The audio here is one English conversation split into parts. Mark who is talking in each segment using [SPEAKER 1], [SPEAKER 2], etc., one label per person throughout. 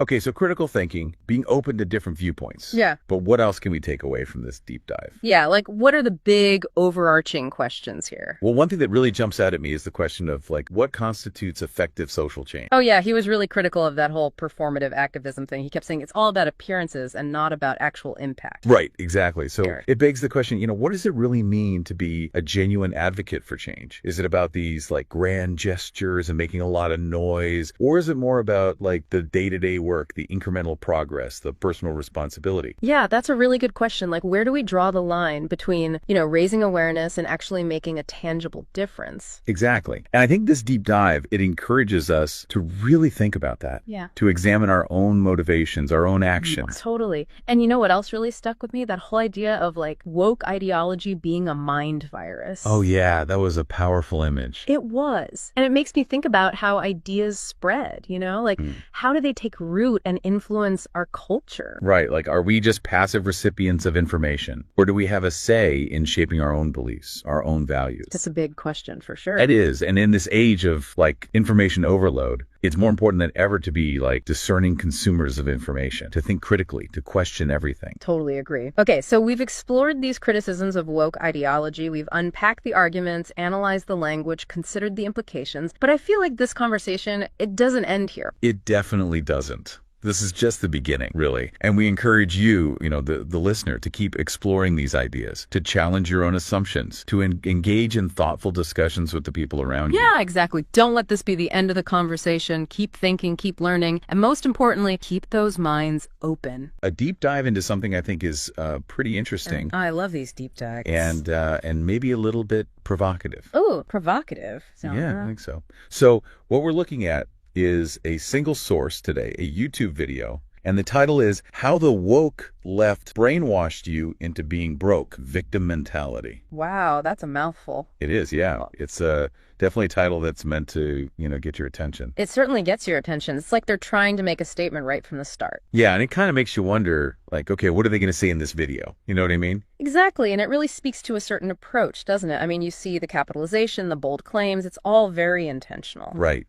[SPEAKER 1] Okay, so critical thinking, being open to different viewpoints.
[SPEAKER 2] Yeah.
[SPEAKER 1] But what else can we take away from this deep dive?
[SPEAKER 2] Yeah, like what are the big overarching questions here?
[SPEAKER 1] Well, one thing that really jumps out at me is the question of like what constitutes effective social change.
[SPEAKER 2] Oh yeah, he was really critical of that whole performative activism thing. He kept saying it's all about appearances and not about actual impact.
[SPEAKER 1] Right, exactly. So
[SPEAKER 2] Here.
[SPEAKER 1] it begs the question, what does it really mean to be a genuine advocate for change? Is it about these like grand gestures and making a lot of noise? Or is it more about like the day-to-day work, the incremental progress, the personal responsibility?
[SPEAKER 2] Yeah, that's a really good question. Like, where do we draw the line between, raising awareness and actually making a tangible difference?
[SPEAKER 1] Exactly. And I think this deep dive, it encourages us to really think about that.
[SPEAKER 2] Yeah.
[SPEAKER 1] To examine our own motivations, our own actions.
[SPEAKER 2] Totally. And you know what else really stuck with me? That whole idea of like woke ideology being a mind virus.
[SPEAKER 1] Oh yeah, that was a powerful image.
[SPEAKER 2] It was. And it makes me think about how ideas spread, like how do they take root and influence our culture?
[SPEAKER 1] Right, like are we just passive recipients of information? Or do we have a say in shaping our own beliefs, our own values?
[SPEAKER 2] That's a big question for sure.
[SPEAKER 1] It is. And in this age of like information overload, it's more important than ever to be like discerning consumers of information, to think critically, to question everything.
[SPEAKER 2] Totally agree. Okay, so we've explored these criticisms of woke ideology. We've unpacked the arguments, analyzed the language, considered the implications. But I feel like this conversation, it doesn't end here.
[SPEAKER 1] It definitely doesn't. This is just the beginning, really. And we encourage you, the listener, to keep exploring these ideas, to challenge your own assumptions, to engage in thoughtful discussions with the people around you.
[SPEAKER 2] Yeah, exactly. Don't let this be the end of the conversation. Keep thinking, keep learning, and most importantly, keep those minds open.
[SPEAKER 1] A deep dive into something I think is pretty interesting.
[SPEAKER 2] I love these deep dives.
[SPEAKER 1] And maybe a little bit provocative.
[SPEAKER 2] Oh, provocative.
[SPEAKER 1] Yeah, I think so. So what we're looking at is a single source today, a YouTube video, and the title is How the Woke Left Brainwashed You into Being Broke, Victim Mentality.
[SPEAKER 2] Wow, that's a mouthful.
[SPEAKER 1] It is, yeah. It's definitely a title that's meant to, get your attention.
[SPEAKER 2] It certainly gets your attention. It's like they're trying to make a statement right from the start.
[SPEAKER 1] Yeah, and it kind of makes you wonder, like, okay, what are they going to say in this video? You know what I mean?
[SPEAKER 2] Exactly, and it really speaks to a certain approach, doesn't it? I mean, you see the capitalization, the bold claims, it's all very intentional.
[SPEAKER 1] Right.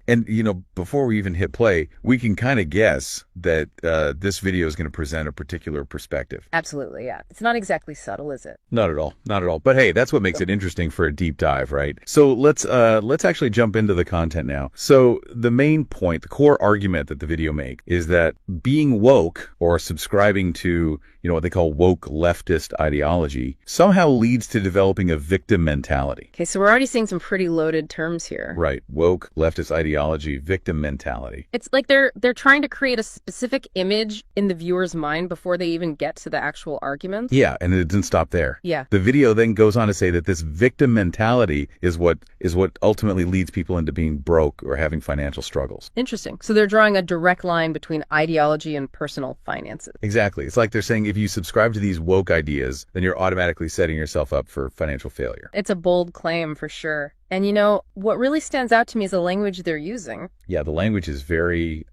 [SPEAKER 1] And, before we even hit play, we can kind of guess that this video is going to present a particular perspective.
[SPEAKER 2] Absolutely, yeah. It's not exactly subtle, is it?
[SPEAKER 1] Not at all. But hey, that's what makes it interesting for a deep dive, right? So let's actually jump into the content now. So the main point, the core argument that the video makes is that being woke or subscribing to, what they call woke leftist ideology somehow leads to developing a victim mentality.
[SPEAKER 2] Okay, so we're already seeing some pretty loaded terms here.
[SPEAKER 1] Right. Woke leftist ideology, victim mentality.
[SPEAKER 2] It's like they're trying to create a specific image in the viewer's mind before they even get to the actual arguments.
[SPEAKER 1] Yeah, and it didn't stop there.
[SPEAKER 2] Yeah.
[SPEAKER 1] The video then goes on to say that this victim mentality is what ultimately leads people into being broke or having financial struggles.
[SPEAKER 2] Interesting. So they're drawing a direct line between ideology and personal finances.
[SPEAKER 1] Exactly. It's like they're saying if you subscribe to these woke ideas, then you're automatically setting yourself up for financial failure.
[SPEAKER 2] It's a bold claim for sure. And what really stands out to me is the language they're using.
[SPEAKER 1] Yeah, the language is very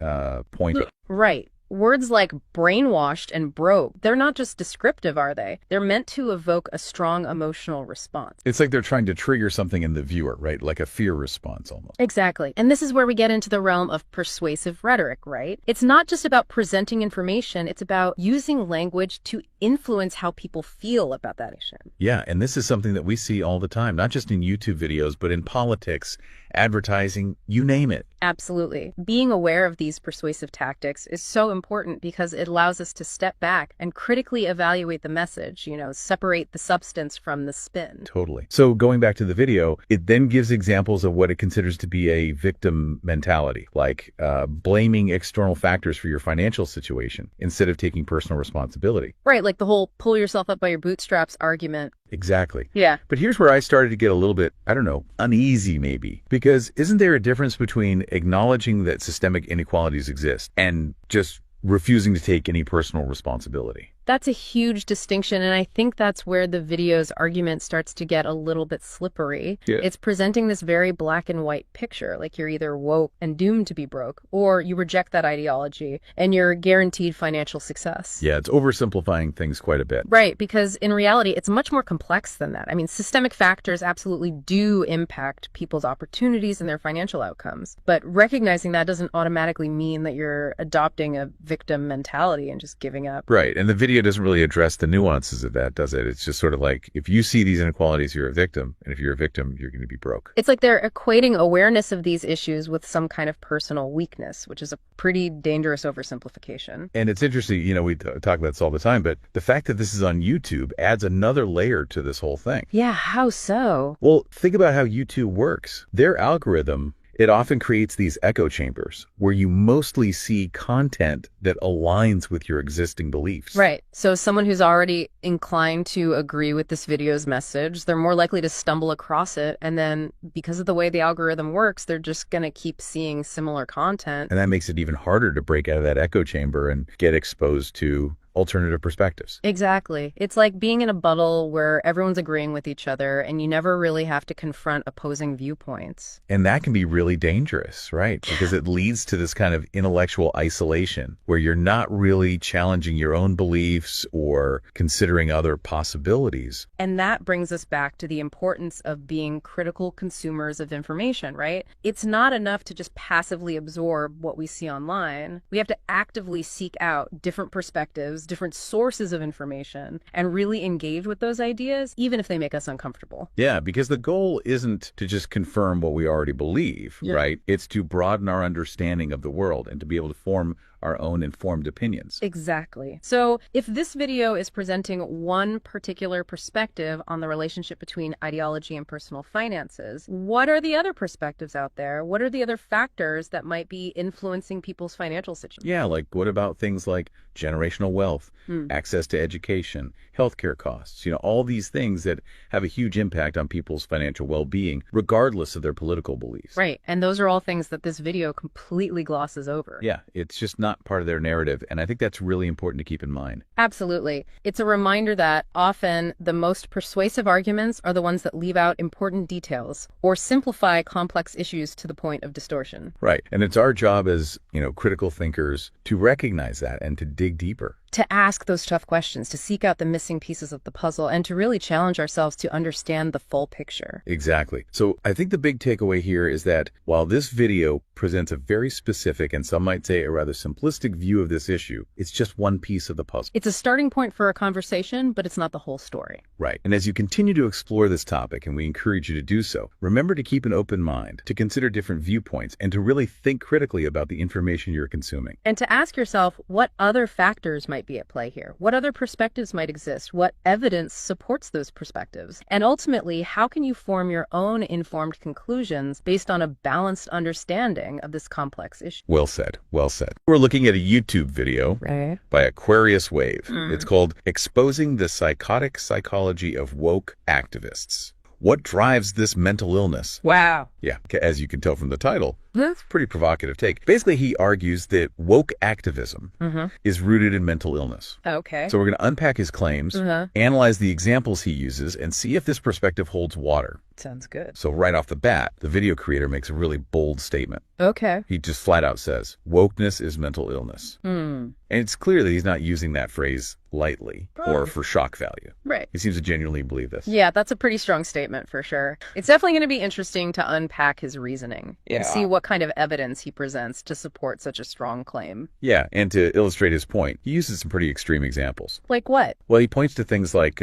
[SPEAKER 1] pointed.
[SPEAKER 2] Right. Words like brainwashed and broke, they're not just descriptive, are they? They're meant to evoke a strong emotional response.
[SPEAKER 1] It's like they're trying to trigger something in the viewer, right? Like a fear response almost.
[SPEAKER 2] Exactly. And this is where we get into the realm of persuasive rhetoric, right? It's not just about presenting information, it's about using language to influence how people feel about that issue.
[SPEAKER 1] Yeah, and this is something that we see all the time, not just in YouTube videos, but in politics, advertising, you name it.
[SPEAKER 2] Absolutely. Being aware of these persuasive tactics is so important because it allows us to step back and critically evaluate the message, separate the substance from the spin.
[SPEAKER 1] Totally. So going back to the video, it then gives examples of what it considers to be a victim mentality, like blaming external factors for your financial situation instead of taking personal responsibility.
[SPEAKER 2] Right, like the whole pull yourself up by your bootstraps argument.
[SPEAKER 1] Exactly.
[SPEAKER 2] Yeah.
[SPEAKER 1] But here's where I started to get a little bit, uneasy maybe, because isn't there a difference between acknowledging that systemic inequalities exist and just refusing to take any personal responsibility?
[SPEAKER 2] That's a huge distinction, and I think that's where the video's argument starts to get a little bit slippery.
[SPEAKER 1] Yeah.
[SPEAKER 2] It's presenting this very black and white picture, like you're either woke and doomed to be broke, or you reject that ideology and you're guaranteed financial success.
[SPEAKER 1] Yeah, it's oversimplifying things quite a bit.
[SPEAKER 2] Right, because in reality, it's much more complex than that. I mean, systemic factors absolutely do impact people's opportunities and their financial outcomes, but recognizing that doesn't automatically mean that you're adopting a victim mentality and just giving up.
[SPEAKER 1] Right, and the video doesn't really address the nuances of that, does it? It's just sort of like, if you see these inequalities, you're a victim, and if you're a victim, you're going to be broke.
[SPEAKER 2] It's like they're equating awareness of these issues with some kind of personal weakness, which is a pretty dangerous oversimplification.
[SPEAKER 1] And it's interesting, you know, we talk about this all the time, but the fact that this is on YouTube adds another layer to this whole thing.
[SPEAKER 2] Yeah, how so?
[SPEAKER 1] Well, think about how YouTube works. Their algorithm, it often creates these echo chambers where you mostly see content that aligns with your existing beliefs.
[SPEAKER 2] Right. So someone who's already inclined to agree with this video's message, they're more likely to stumble across it. And then because of the way the algorithm works, they're just going to keep seeing similar content.
[SPEAKER 1] And that makes it even harder to break out of that echo chamber and get exposed to alternative perspectives.
[SPEAKER 2] Exactly. It's like being in a bubble where everyone's agreeing with each other and you never really have to confront opposing viewpoints.
[SPEAKER 1] And that can be really dangerous, right? Because it leads to this kind of intellectual isolation where you're not really challenging your own beliefs or considering other possibilities.
[SPEAKER 2] And that brings us back to the importance of being critical consumers of information, right? It's not enough to just passively absorb what we see online. We have to actively seek out different perspectives, different sources of information, and really engage with those ideas, even if they make us uncomfortable.
[SPEAKER 1] Yeah, because the goal isn't to just confirm what we already believe, right? It's to broaden our understanding of the world and to be able to form our own informed opinions.
[SPEAKER 2] Exactly. So if this video is presenting one particular perspective on the relationship between ideology and personal finances, what are the other perspectives out there? What are the other factors that might be influencing people's financial situation?
[SPEAKER 1] Yeah, like what about things like generational wealth, access to education, healthcare costs, you know, all these things that have a huge impact on people's financial well-being, regardless of their political beliefs.
[SPEAKER 2] Right. And those are all things that this video completely glosses over.
[SPEAKER 1] Yeah, it's just not part of their narrative. And I think that's really important to keep in mind.
[SPEAKER 2] Absolutely. It's a reminder that often the most persuasive arguments are the ones that leave out important details or simplify complex issues to the point of distortion.
[SPEAKER 1] Right. And it's our job as, you know, critical thinkers to recognize that and to dig deeper.
[SPEAKER 2] To ask those tough questions, to seek out the missing pieces of the puzzle, and to really challenge ourselves to understand the full picture.
[SPEAKER 1] Exactly. So I think the big takeaway here is that while this video presents a very specific and some might say a rather simplistic view of this issue, it's just one piece of the puzzle.
[SPEAKER 2] It's a starting point for a conversation, but it's not the whole story.
[SPEAKER 1] Right. And as you continue to explore this topic, and we encourage you to do so, remember to keep an open mind, to consider different viewpoints, and to really think critically about the information you're consuming.
[SPEAKER 2] And to ask yourself what other factors might be at play here. What other perspectives might exist? What evidence supports those perspectives? And ultimately, how can you form your own informed conclusions based on a balanced understanding of this complex issue?
[SPEAKER 1] Well said. Well said. We're looking at a YouTube video by Aquarius Wave. It's called Exposing the Psychotic Psychology of Woke Activists. What drives this mental illness?
[SPEAKER 2] Wow.
[SPEAKER 1] Yeah, as you can tell from the title, that's a pretty provocative take. Basically, he argues that woke activism is rooted in mental illness.
[SPEAKER 2] Okay.
[SPEAKER 1] So we're going to unpack his claims, analyze the examples he uses, and see if this perspective holds water.
[SPEAKER 2] Sounds good.
[SPEAKER 1] So right off the bat, the video creator makes a really bold statement.
[SPEAKER 2] Okay.
[SPEAKER 1] He just flat out says, wokeness is mental illness. And it's clear that he's not using that phrase lightly or for shock value.
[SPEAKER 2] Right.
[SPEAKER 1] He seems to genuinely believe this.
[SPEAKER 2] Yeah, that's a pretty strong statement for sure. It's definitely going to be interesting to unpack his reasoning and see what kind of evidence he presents to support such a strong claim.
[SPEAKER 1] Yeah, and to illustrate his point, he uses some pretty extreme examples.
[SPEAKER 2] Like what?
[SPEAKER 1] Well, he points to things like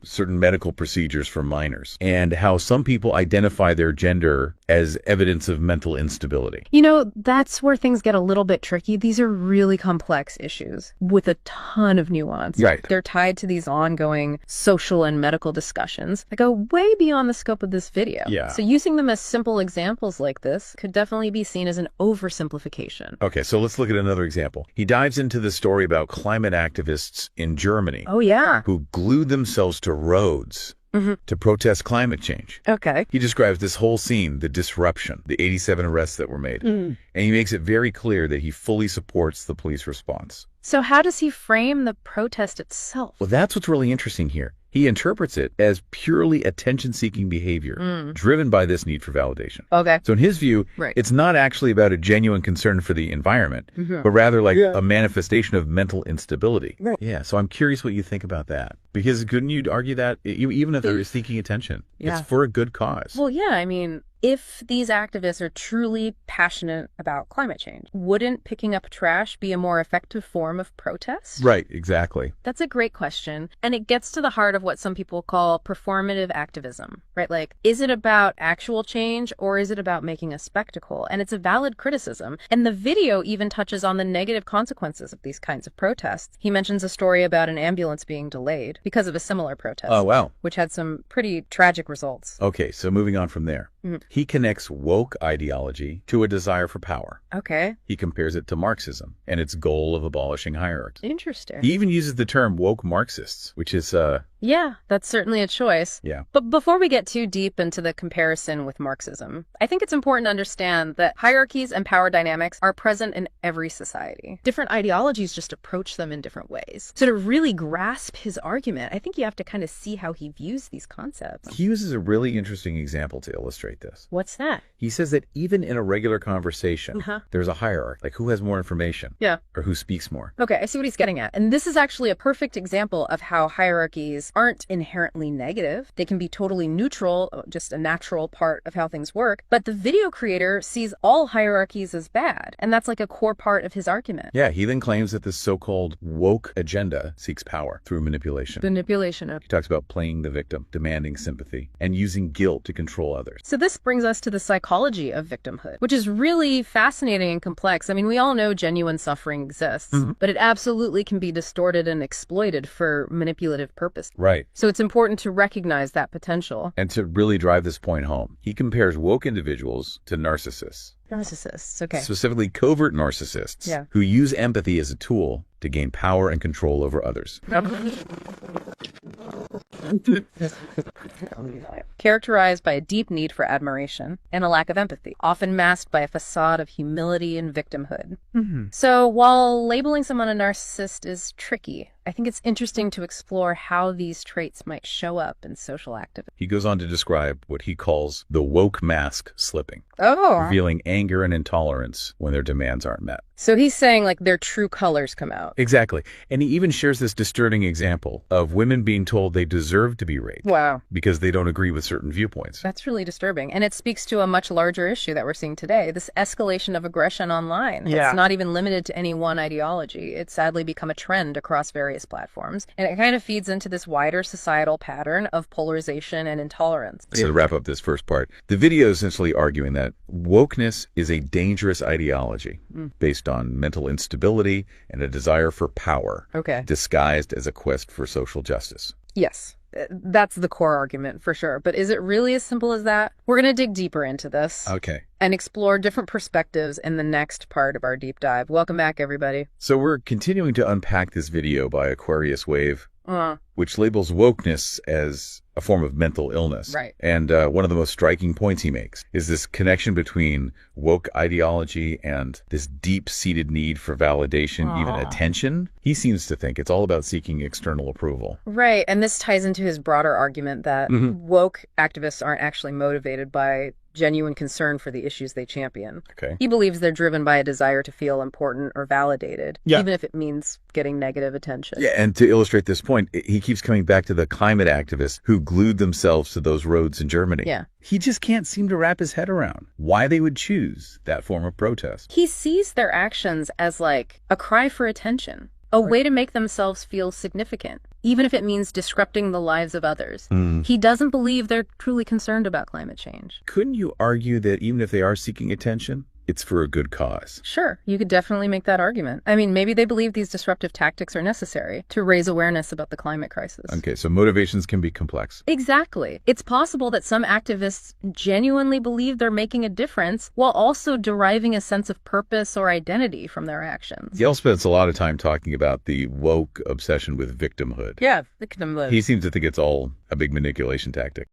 [SPEAKER 1] certain medical procedures for minors and how some people identify their gender as evidence of mental instability.
[SPEAKER 2] You know, that's where things get a little bit tricky. These are really complex issues with a ton of nuance.
[SPEAKER 1] Right.
[SPEAKER 2] They're tied to these ongoing social and medical discussions that go way beyond the scope of this video.
[SPEAKER 1] Yeah.
[SPEAKER 2] So using them as simple examples like this could definitely be seen as an oversimplification.
[SPEAKER 1] Okay, so let's look at another example. He dives into the story about climate activists in Germany.
[SPEAKER 2] Oh, yeah.
[SPEAKER 1] Who glued themselves to roads to protest climate change.
[SPEAKER 2] Okay.
[SPEAKER 1] He describes this whole scene, the disruption, the 87 arrests that were made. And he makes it very clear that he fully supports the police response.
[SPEAKER 2] So how does he frame the protest itself?
[SPEAKER 1] Well, that's what's really interesting here. He interprets it as purely attention-seeking behavior, driven by this need for validation.
[SPEAKER 2] Okay.
[SPEAKER 1] So in his view,
[SPEAKER 2] Right.
[SPEAKER 1] it's not actually about a genuine concern for the environment, but rather like a manifestation of mental instability.
[SPEAKER 3] Right.
[SPEAKER 1] Yeah, so I'm curious what you think about that. Because couldn't you argue that even if they're seeking attention,
[SPEAKER 3] Yeah.
[SPEAKER 1] it's for a good cause?
[SPEAKER 2] Well, yeah, I mean, if these activists are truly passionate about climate change, wouldn't picking up trash be a more effective form of protest?
[SPEAKER 1] Right, exactly.
[SPEAKER 2] That's a great question. And it gets to the heart of what some people call performative activism, right? Like, is it about actual change or is it about making a spectacle? And it's a valid criticism. And the video even touches on the negative consequences of these kinds of protests. He mentions a story about an ambulance being delayed because of a similar protest.
[SPEAKER 1] Oh, wow.
[SPEAKER 2] Which had some pretty tragic results.
[SPEAKER 1] Okay, so moving on from there. He connects woke ideology to a desire for power.
[SPEAKER 2] Okay.
[SPEAKER 1] He compares it to Marxism and its goal of abolishing hierarchy.
[SPEAKER 2] Interesting.
[SPEAKER 1] He even uses the term woke Marxists, which is,
[SPEAKER 2] Yeah, that's certainly a choice.
[SPEAKER 1] yeah.
[SPEAKER 2] But before we get too deep into the comparison with Marxism, I think it's important to understand that hierarchies and power dynamics are present in every society. Different ideologies just approach them in different ways. So to really grasp his argument, I think you have to kind of see how he views these concepts.
[SPEAKER 1] He uses a really interesting example to illustrate this.
[SPEAKER 2] What's that?
[SPEAKER 1] He says that even in a regular conversation, there's a hierarchy, like who has more information
[SPEAKER 2] Yeah.
[SPEAKER 1] or who speaks more.
[SPEAKER 2] Okay, I see what he's getting at. And this is actually a perfect example of how hierarchies aren't inherently negative. They can be totally neutral, just a natural part of how things work. But the video creator sees all hierarchies as bad. And that's like a core part of his argument.
[SPEAKER 1] Yeah, he then claims that this so-called woke agenda seeks power through manipulation.
[SPEAKER 2] Manipulation of.
[SPEAKER 1] He talks about playing the victim, demanding sympathy, and using guilt to control others.
[SPEAKER 2] So this brings us to the psychology of victimhood, which is really fascinating and complex. I mean, we all know genuine suffering exists, but it absolutely can be distorted and exploited for manipulative purposes.
[SPEAKER 1] Right.
[SPEAKER 2] So it's important to recognize that potential.
[SPEAKER 1] And to really drive this point home, he compares woke individuals to narcissists,
[SPEAKER 2] Narcissists, okay.
[SPEAKER 1] specifically covert narcissists,
[SPEAKER 2] Yeah.
[SPEAKER 1] who use empathy as a tool to gain power and control over others.
[SPEAKER 2] Characterized by a deep need for admiration and a lack of empathy, often masked by a facade of humility and victimhood. So while labeling someone a narcissist is tricky, I think it's interesting to explore how these traits might show up in social activism.
[SPEAKER 1] He goes on to describe what he calls the woke mask slipping,
[SPEAKER 2] Oh.
[SPEAKER 1] revealing anger and intolerance when their demands aren't met.
[SPEAKER 2] So he's saying like their true colors come out.
[SPEAKER 1] Exactly. And he even shares this disturbing example of women being told they deserve to be raped
[SPEAKER 2] Wow.
[SPEAKER 1] because they don't agree with certain viewpoints.
[SPEAKER 2] That's really disturbing. And it speaks to a much larger issue that we're seeing today, this escalation of aggression online.
[SPEAKER 3] Yeah.
[SPEAKER 2] It's not even limited to any one ideology. It's sadly become a trend across various platforms. And it kind of feeds into this wider societal pattern of polarization and intolerance.
[SPEAKER 1] So to wrap up this first part, the video is essentially arguing that wokeness is a dangerous ideology based on mental instability and a desire for power,
[SPEAKER 2] Okay.
[SPEAKER 1] disguised as a quest for social justice.
[SPEAKER 2] Yes. That's the core argument for sure. But is it really as simple as that? We're going to dig deeper into this
[SPEAKER 1] Okay.
[SPEAKER 2] and explore different perspectives in the next part of our deep dive. Welcome back, everybody.
[SPEAKER 1] So we're continuing to unpack this video by Aquarius Wave, which labels wokeness as a form of mental illness.
[SPEAKER 2] Right.
[SPEAKER 1] And one of the most striking points he makes is this connection between woke ideology and this deep-seated need for validation, even attention. He seems to think it's all about seeking external approval.
[SPEAKER 2] Right. And this ties into his broader argument that woke activists aren't actually motivated by genuine concern for the issues they champion.
[SPEAKER 1] Okay.
[SPEAKER 2] He believes they're driven by a desire to feel important or validated,
[SPEAKER 1] Yeah.
[SPEAKER 2] even if it means getting negative attention.
[SPEAKER 1] Yeah, and to illustrate this point, he keeps coming back to the climate activists who glued themselves to those roads in Germany.
[SPEAKER 2] Yeah.
[SPEAKER 1] He just can't seem to wrap his head around why they would choose that form of protest.
[SPEAKER 2] He sees their actions as like a cry for attention, a way to make themselves feel significant, even if it means disrupting the lives of others. He doesn't believe they're truly concerned about climate change.
[SPEAKER 1] Couldn't you argue that even if they are seeking attention, it's for a good cause.
[SPEAKER 2] Sure, you could definitely make that argument. I mean, maybe they believe these disruptive tactics are necessary to raise awareness about the climate crisis.
[SPEAKER 1] Okay, so motivations can be complex.
[SPEAKER 2] Exactly. It's possible that some activists genuinely believe they're making a difference while also deriving a sense of purpose or identity from their actions.
[SPEAKER 1] Yael spends a lot of time talking about the woke obsession with victimhood.
[SPEAKER 2] Yeah, victimhood.
[SPEAKER 1] He seems to think it's all a big manipulation tactic.